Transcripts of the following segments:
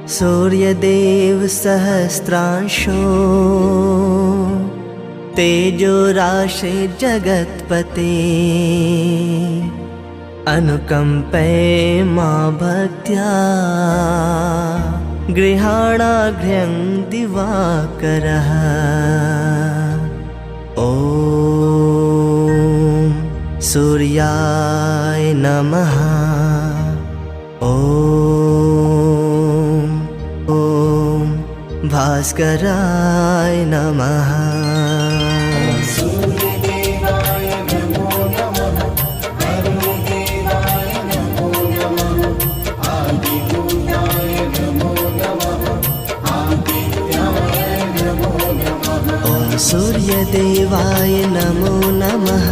सूर्यदेव सहस्रांशो तेजो राशि जगत्पते अनुकंपे मां भक्त्या गृहाणाघ्र्यं दिवाकरः। ॐ सूर्याय नमः। ॐ भास्कराय नमः। सूर्यदेवाय नमो नमः।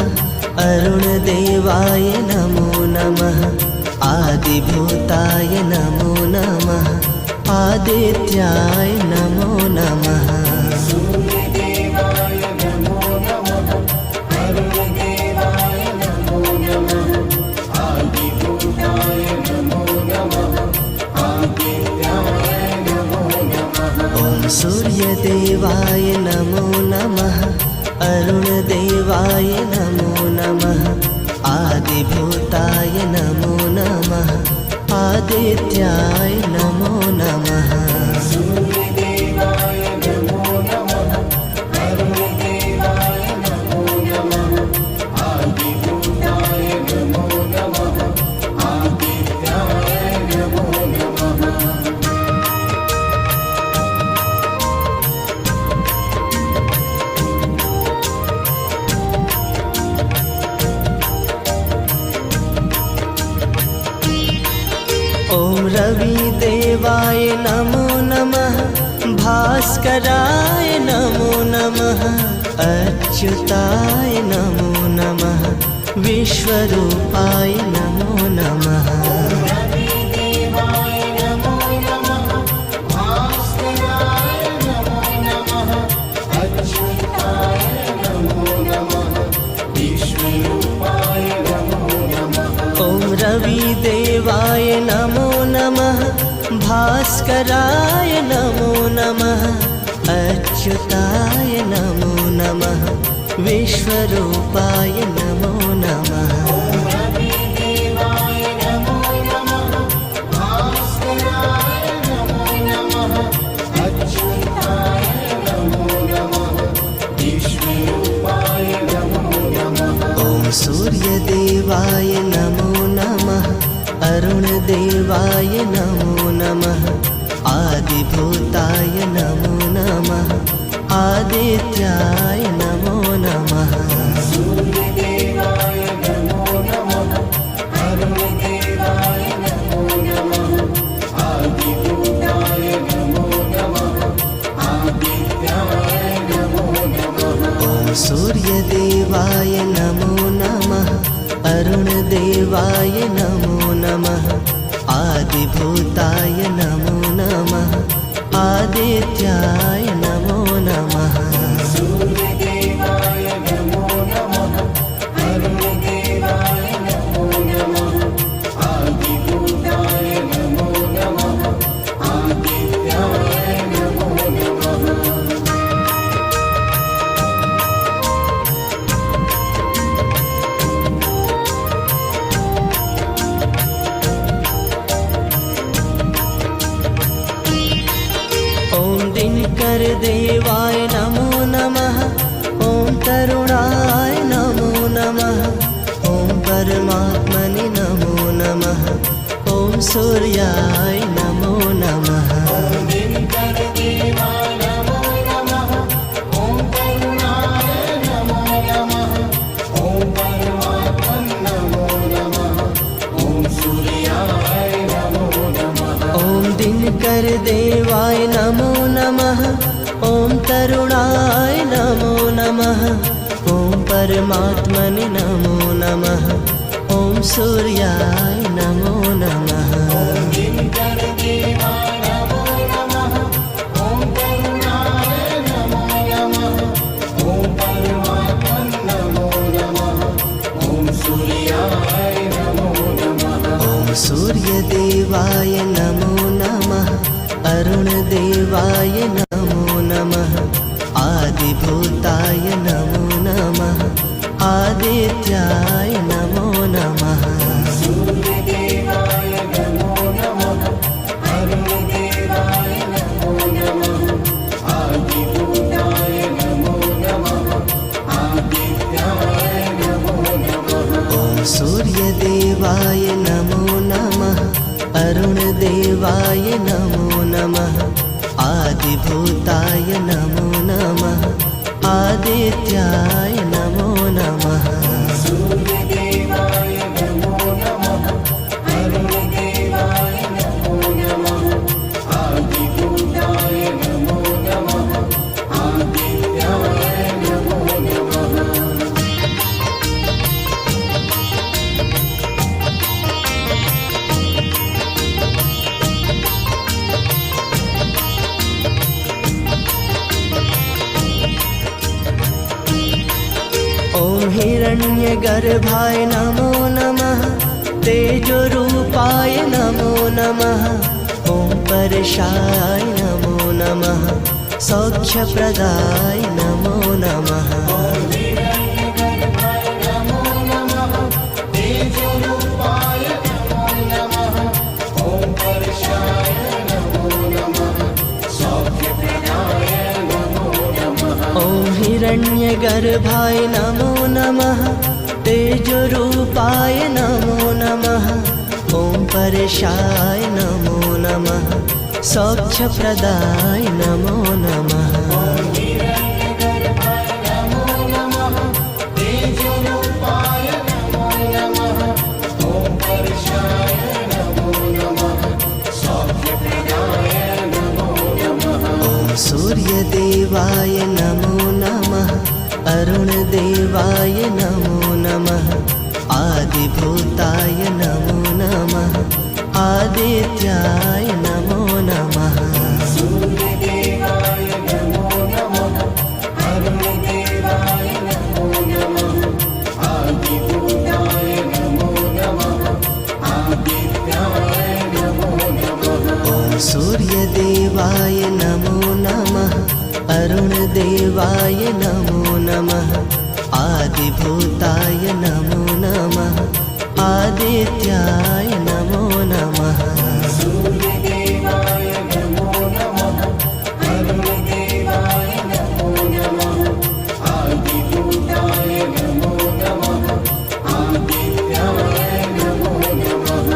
अरुणदेवाय नमो नमः। आदिभूताय नमो नमः। आदित्याय नमो नमः। सूर्यदेवाय नमो नमः। अरुणदेवाय नमो नमः। आदिभूताय नमो नमः। आदित्याय नमो नमः। ॐ रविदेवाय नमो नमः। भास्कराय नमो नमः। अच्युताय नमो नमः। विश्वरूपाय नमो नमः। ॐ रविदेवाय नमो नमः। भास्कराय नमो नमः। अच्युताय नमो नमः। विश्वरूपाय नमो नमः। सूर्यदेवाय नमो नमः। अरुणदेवाय नमो नमः। आदिभूताय नमो नमः। आदित्याय नमो नमः। सूर्यदेवाय नमो नमः। अरुणदेवाय नमो नमः। आदिभूताय नमो नमः। आदित्याय नमो नमः। देवाय नमो नमः। ॐ तरुणाय नमो नमः। ॐ परमात्मने नमो नमः। ॐ सूर्याय नमो नमः। ॐ दिनकर देवाय नमो नमः। ॐ तरुणाय नमो नमः। ॐ परमात्मने नमो नमः। ॐ सूर्याय नमो नमः। सूर्यदेवाय नमो नमः। अरुणदेवाय नमो नमः आदिभूताय नमो नमः आदित्याय नमो नमः सूर्यदेवाय नमो नमः अरुणदेवाय नमो नमः आदिभूताय नमो नमः आदित्याय नमो नमः ॐ सूर्यदेवाय नमो नमः अरुणदेवाय नमो नमः आदिभूताय नमो नमः आदित्याय नमो नमः सूर्यदेवाय नमो नमः अरुणदेवाय नमो नमः आदिभूताय नमो नमः आदित्याय नमो नमः ॐ हिरण्यगर्भाय नमो नमः तेजोरूपाय नमो नमः ॐ परशाय नमो नमः सौख्यप्रदाय नमो नमः हिरण्यगर्भाय नमो नमः तेजोरूपाय नमो नमः ॐ परशाय नमो नमः सौख्यप्रदाय नमो नमः ॐ हिरण्यगर्भाय नमो नमः तेजोरूपाय नमो नमः ॐ परशाय नमो नमः सौख्यप्रदाय नमो नमः हिरण्यगर्भाय नमो नमः तेजोरूपाय नमो नमः ॐ परशाय नमो नमः सौख्यप्रदाय नमो नमः ॐ सूर्यदेवाय नमो नमः अरुणदेवाय नमो नमः आदिभूताय नमो नमः आदित्याय नमो नमः सूर्यदेवाय नमो नमः अरुणदेवाय नमो नमः आदिभूताय नमो नमः आदित्याय नमो नमः ॐ सूर्यदेवाय नमो नमः अरुणदेवाय नमो नमः आदिभूताय नमो नमः आदित्याय नमो नमः सूर्यदेवाय नमो नमः अरुणदेवाय नमो नमः आदिभूताय नमो नमः आदित्याय नमो नमः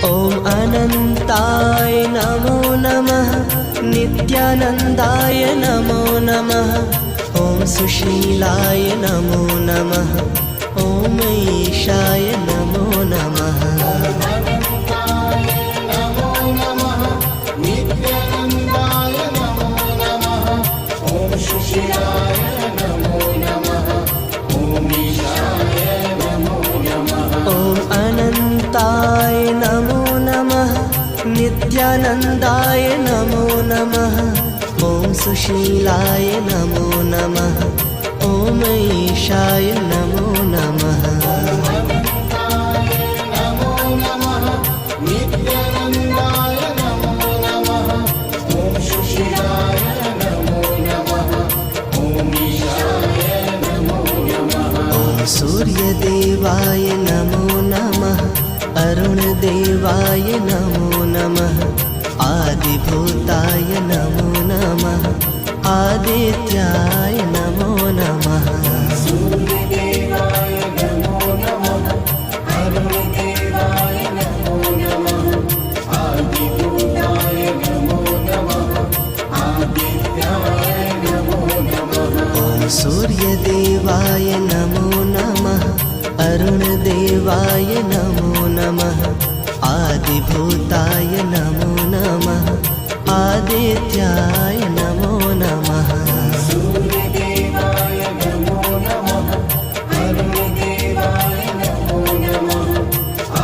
ॐ अनन्ताय नमो नमः नित्यानन्दाय नमो नमः ॐ सुशीलाय नमो नमः ॐ ईशाय नमो नमः अनन्ताय नमो नमः नित्यानन्दाय नमो नमः ॐ सुशीलाय नमो नमः ॐ ईशाय नमो नमः ॐ अनन्ताय नमो नमः नित्यानन्दाय नमो नमः ॐ सुशीलाय नमो नमः ॐ ईशाय नमो नमः अनन्ताय नमो नमः नित्यानन्दाय नमो नमः ॐ सुशीलाय नमो नमः ॐ ईशाय नमो नमः ॐ सूर्यदेवाय नमो नमः अरुणदेवाय नमो नमः आदिभूताय नमो नमः आदित्याय नमो नमः सूर्यदेवाय नमो नमः अरुणदेवाय नमो नमः आदिभूताय नमो नमः आदित्याय नमो नमः ॐ सूर्यदेवाय नमो नमः अरुणदेवाय नमो नमः आदिभूताय नमो नमः आदित्याय नमो नमः सूर्यदेवाय नमो नमः अरुणदेवाय नमो नमः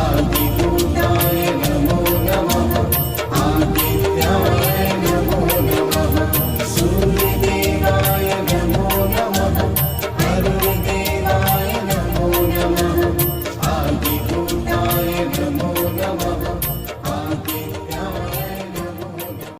आदिभूताय नमो नमः आदित्याय नमो नमः नमः